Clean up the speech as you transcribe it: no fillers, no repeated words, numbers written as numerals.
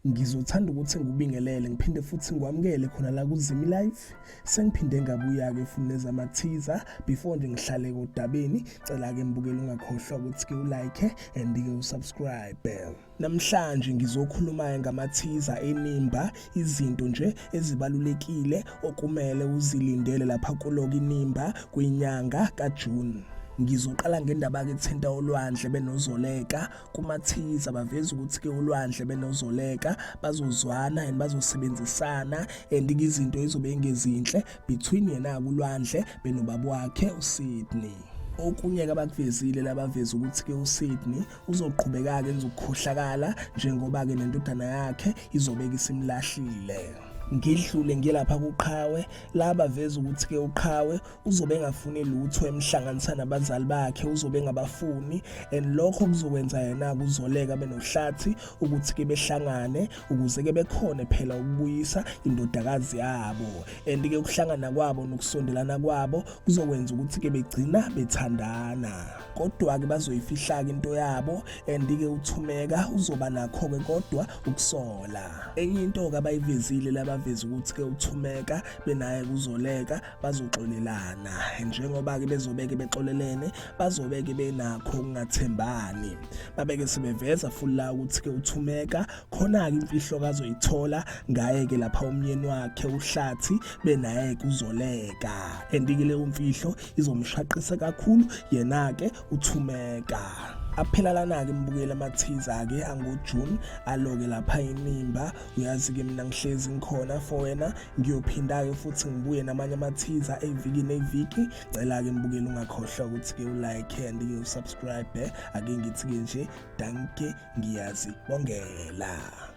Ngizothanda ukuthi ngikubingelele ngiphinde futhi ngikwamukele khona la kuZimi Live. Sengiphinde ngabuya-ke futhi nezama-teaser before nje ngihlale kodabeni. Cela-ke mbukeli ungakhohlwa ukuthi-ke ulike and-ke usubscribe. Namhlanje ngizokhuluma ngama-teaser enimba, izinto nje ezibalulekile okumele uzilindele lapha kuloku inimba kwinyanga kaJune. Ngizoqala ngendaba-ke ethinta olwandle benozoleka kuma-teaser baveza ukuthi-ke olwandle benozoleka bazozwana and bazosebenzisana and-ke izinto ezobe engezinhle between yena-ke ulwandle benobaba wakhe uSydney. Okunye-ke abakuvezile labaveza ukuthi-ke uSydney uzoqhubeka-ke enza ukukhohlakala njengoba-ke nendodana yakhe izobeka isimlahlile. Ngidlule ngiyelapha kuQhawe laba veza ukuthi-ke uQhawe uzobe engafuni lutho emhlanganisa nabazali bakhe, uzobe engabafuni and lokho kuzokwenza yena kuzoleka benohlathi ukuthi-ke behlangane ukuze-ke bekhone phela ukubuyisa indodakazi yabo and-ke ukuhlangana kwabo nokusondelana kwabo kuzokwenza ukuthi-ke begcina bethandana. Kodwa-ke bazoyifihla-ke into yabo and-ke uThumeka uzoba nakho-ke kodwa ukusola. Enye into-ke abayivezile baveza ukuthi-ke uThumeka benaye kuzoleka bazoxolelana njengoba-ke bezobeke bexolelene bazobeke benakho ukungathembani. Babeke sebeveza futhi la ukuthi-ke uThumeka khona-ke imfihlo kazoyithola ngaye-ke lapha umyeni wakhe uHlathi benaye kuzoleka and-ke leyo mfihlo izomshaqisa kakhulu yena-ke uThumeka. Aphelalana-ke mbukela ama-teaser-ke angoJune aloke lapha inimba. Uyazi-ke mina ngihlezi ngikhona for wena, ngiyophinda-ke futhi ngibuye namanye ama-teaser eviki neviki. Cela-ke mbukela ungakhohlwa ukuthi-ke ulike and-ke usubscribe. Ake ngithi-ke nje danke, ngiyazibongela.